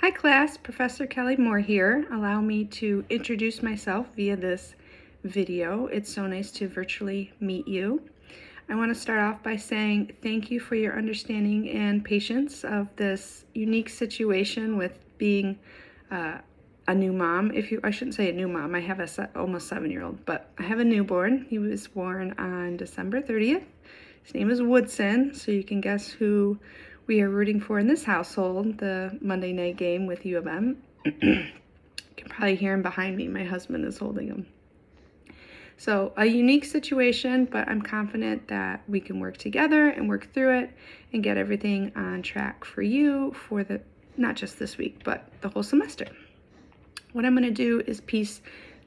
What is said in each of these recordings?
Hi class, Professor Kelly Moore here. Allow me to introduce myself via this video. It's so nice to virtually meet you. I want to start off by saying thank you for your understanding and patience of this unique situation with being a new mom. I shouldn't say a new mom, I have a almost 7-year-old, but I have a newborn. He was born on December 30th. His name is Woodson, so you can guess who we are rooting for in this household, the Monday night game with U of M. You can probably hear him behind me. My husband is holding him. So a unique situation, but I'm confident that we can work together and work through it and get everything on track for you for not just this week, but the whole semester. What I'm going to do is piece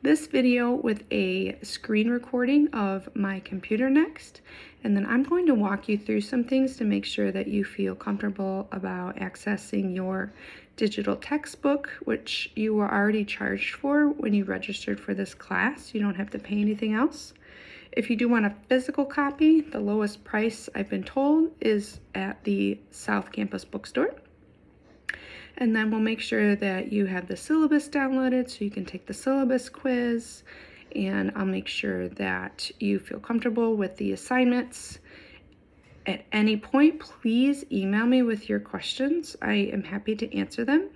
this video with a screen recording of my computer next, and then I'm going to walk you through some things to make sure that you feel comfortable about accessing your digital textbook, which you were already charged for when you registered for this class. You don't have to pay anything else. If you do want a physical copy, the lowest price I've been told is at the South Campus bookstore. And then we'll make sure that you have the syllabus downloaded so you can take the syllabus quiz. And I'll make sure that you feel comfortable with the assignments. At any point, please email me with your questions. I am happy to answer them.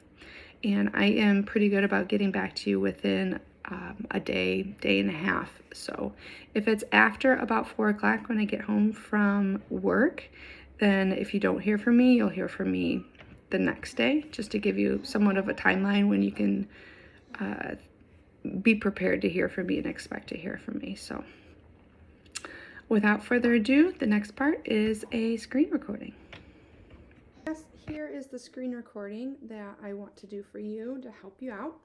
And I am pretty good about getting back to you within a day and a half. So if it's after about 4 o'clock when I get home from work, then if you don't hear from me, you'll hear from me the next day, just to give you somewhat of a timeline when you can be prepared to hear from me and expect to hear from me. So without further ado, the next part is a screen recording. Yes, here is the screen recording that I want to do for you to help you out.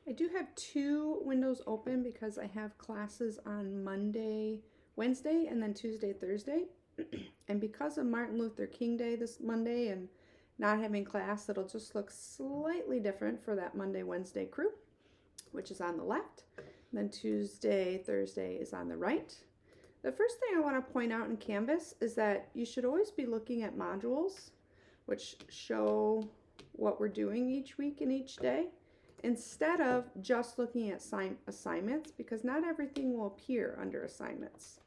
I do have 2 windows open because I have classes on Monday, Wednesday, and then Tuesday, Thursday. And because of Martin Luther King Day this Monday and not having class, it'll just look slightly different for that Monday, Wednesday crew, which is on the left. And then Tuesday, Thursday is on the right. The first thing I want to point out in Canvas is that you should always be looking at modules, which show what we're doing each week and each day, instead of just looking at assignments, because not everything will appear under assignments.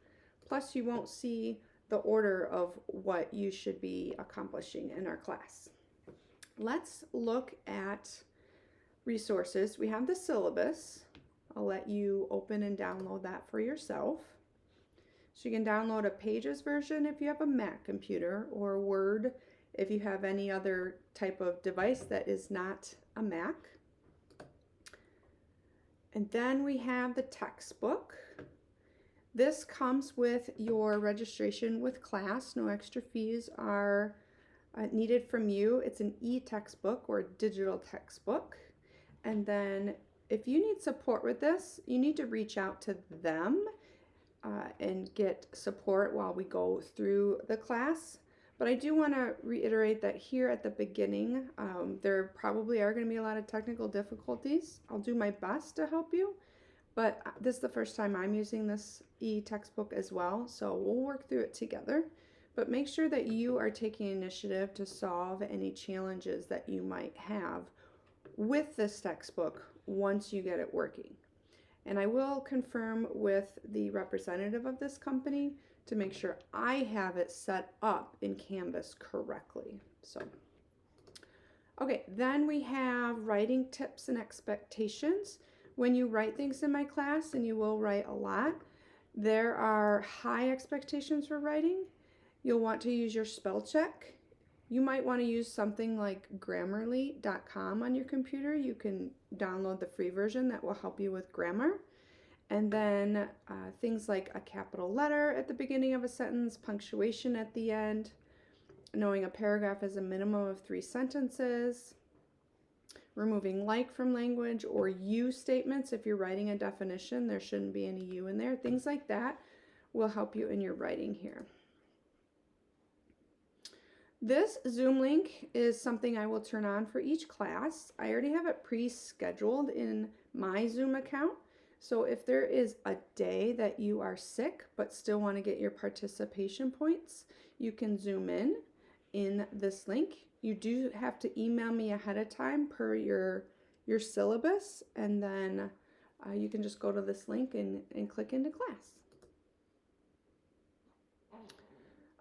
Plus, you won't see the order of what you should be accomplishing in our class. Let's look at resources. We have the syllabus. I'll let you open and download that for yourself. So you can download a Pages version if you have a Mac computer, or Word if you have any other type of device that is not a Mac. And then we have the textbook. This comes with your registration with class. No extra fees are needed from you. It's an e-textbook or digital textbook. And then if you need support with this, you need to reach out to them and get support while we go through the class. But I do want to reiterate that here at the beginning, there probably are going to be a lot of technical difficulties. I'll do my best to help you. But this is the first time I'm using this e-textbook as well, so we'll work through it together. But make sure that you are taking initiative to solve any challenges that you might have with this textbook once you get it working. And I will confirm with the representative of this company to make sure I have it set up in Canvas correctly. So, okay, then we have writing tips and expectations. When you write things in my class, and you will write a lot, there are high expectations for writing. You'll want to use your spell check. You might want to use something like Grammarly.com on your computer. You can download the free version that will help you with grammar. And then things like a capital letter at the beginning of a sentence, punctuation at the end, knowing a paragraph is a minimum of 3 sentences, removing like from language or you statements. If you're writing a definition, there shouldn't be any you in there. Things like that will help you in your writing here. This Zoom link is something I will turn on for each class. I already have it pre-scheduled in my Zoom account. So if there is a day that you are sick but still want to get your participation points, you can Zoom in in this link. You do have to email me ahead of time per your syllabus, and then you can just go to this link and click into class.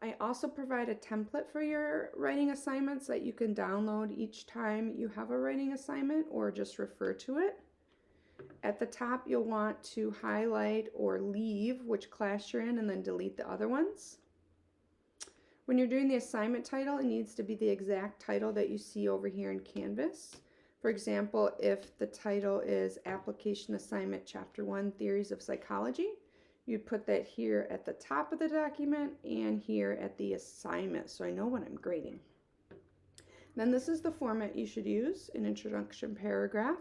I also provide a template for your writing assignments that you can download each time you have a writing assignment or just refer to it. At the top, you'll want to highlight or leave which class you're in and then delete the other ones. When you're doing the assignment title, it needs to be the exact title that you see over here in Canvas. For example, if the title is Application Assignment Chapter 1, Theories of Psychology, you'd put that here at the top of the document and here at the assignment, so I know when I'm grading. Then this is the format you should use: an introduction paragraph,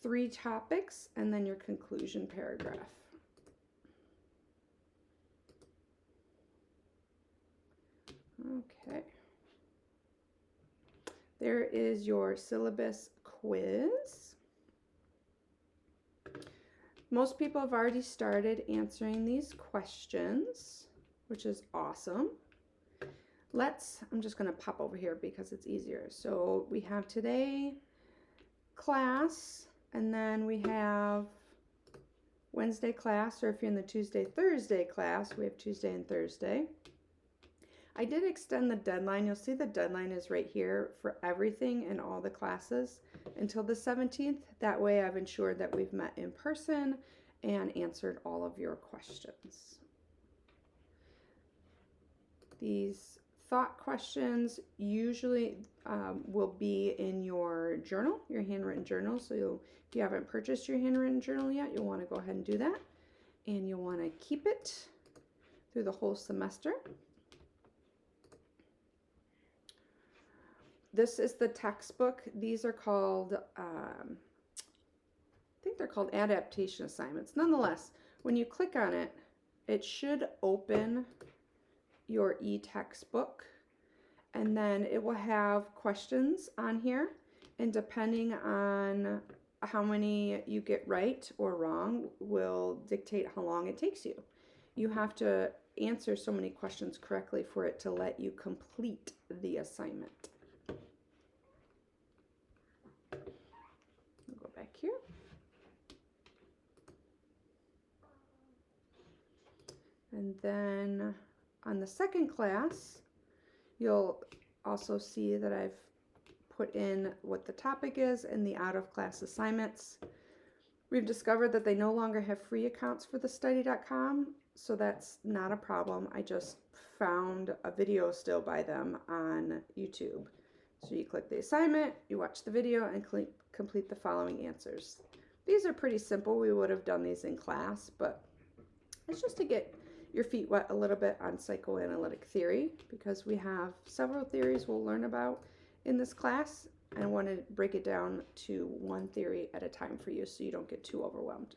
3 topics, and then your conclusion paragraph. Okay. There is your syllabus quiz. Most people have already started answering these questions, which is awesome. I'm just going to pop over here because it's easier. So we have today class, and then we have Wednesday class, or if you're in the Tuesday-Thursday class, we have Tuesday and Thursday. I did extend the deadline. You'll see the deadline is right here for everything in all the classes until the 17th. That way I've ensured that we've met in person and answered all of your questions. These thought questions usually will be in your journal, your handwritten journal. So if you haven't purchased your handwritten journal yet, you'll want to go ahead and do that. And you'll want to keep it through the whole semester. This is the textbook. These are called, I think they're called adaptation assignments. Nonetheless, when you click on it, it should open your e-textbook, and then it will have questions on here, and depending on how many you get right or wrong will dictate how long it takes you. You have to answer so many questions correctly for it to let you complete the assignment. I'll go back here. And then on the second class, you'll also see that I've put in what the topic is and the out-of-class assignments. We've discovered that they no longer have free accounts for the study.com, so that's not a problem. I just found a video still by them on YouTube. So you click the assignment, you watch the video, and complete the following answers. These are pretty simple. We would have done these in class, but it's just to get your feet wet a little bit on psychoanalytic theory, because we have several theories we'll learn about in this class. I want to break it down to one theory at a time for you so you don't get too overwhelmed.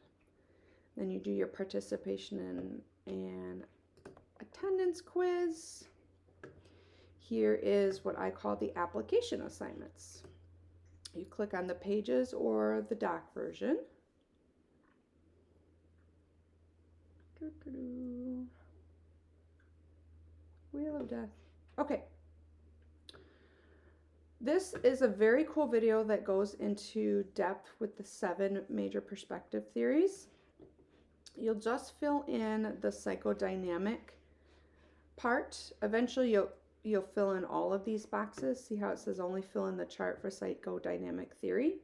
Then you do your participation and attendance quiz. Here is what I call the application assignments. You click on the pages or the doc version. Wheel of Death. Okay. This is a very cool video that goes into depth with the 7 major perspective theories. You'll just fill in the psychodynamic part. Eventually you'll fill in all of these boxes. See how it says only fill in the chart for psychodynamic theory.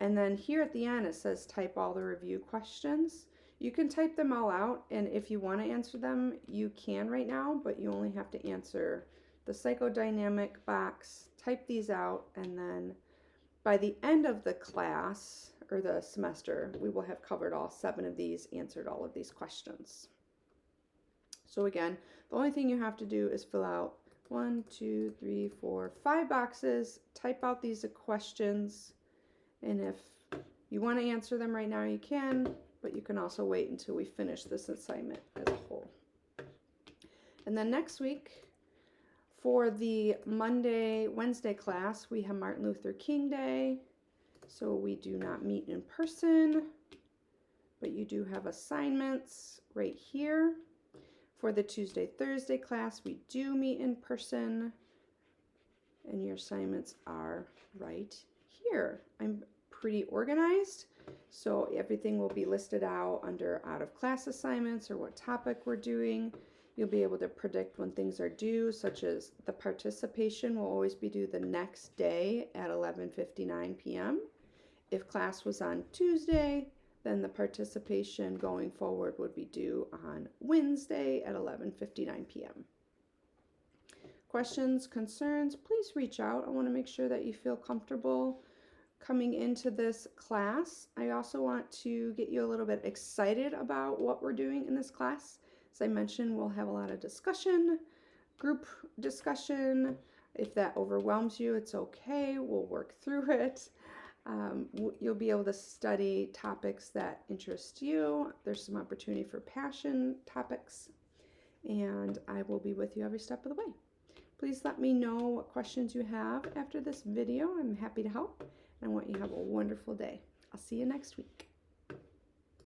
And then here at the end it says type all the review questions. You can type them all out, and if you want to answer them, you can right now, but you only have to answer the psychodynamic box, type these out, and then by the end of the class or the semester, we will have covered all 7 of these, answered all of these questions. So again, the only thing you have to do is fill out 1, 2, 3, 4, 5 boxes, type out these questions, and if you want to answer them right now, you can, but you can also wait until we finish this assignment as a whole. And then next week, for the Wednesday class, we have Martin Luther King Day, so we do not meet in person, but you do have assignments right here. For the Tuesday-Thursday class, we do meet in person. and your assignments are right here. I'm pretty organized, so everything will be listed out under out of class assignments or what topic we're doing. You'll be able to predict when things are due, such as the participation will always be due the next day at 11:59 p.m. If class was on Tuesday, then the participation going forward would be due on Wednesday at 11:59 p.m. Questions, concerns, please reach out. I want to make sure that you feel comfortable coming into this class. I also want to get you a little bit excited about what we're doing in this class. As I mentioned, we'll have a lot of discussion, group discussion. If that overwhelms you, it's okay. We'll work through it. You'll be able to study topics that interest you. There's some opportunity for passion topics, and I will be with you every step of the way. Please let me know what questions you have after this video. I'm happy to help, and I want you to have a wonderful day. I'll see you next week.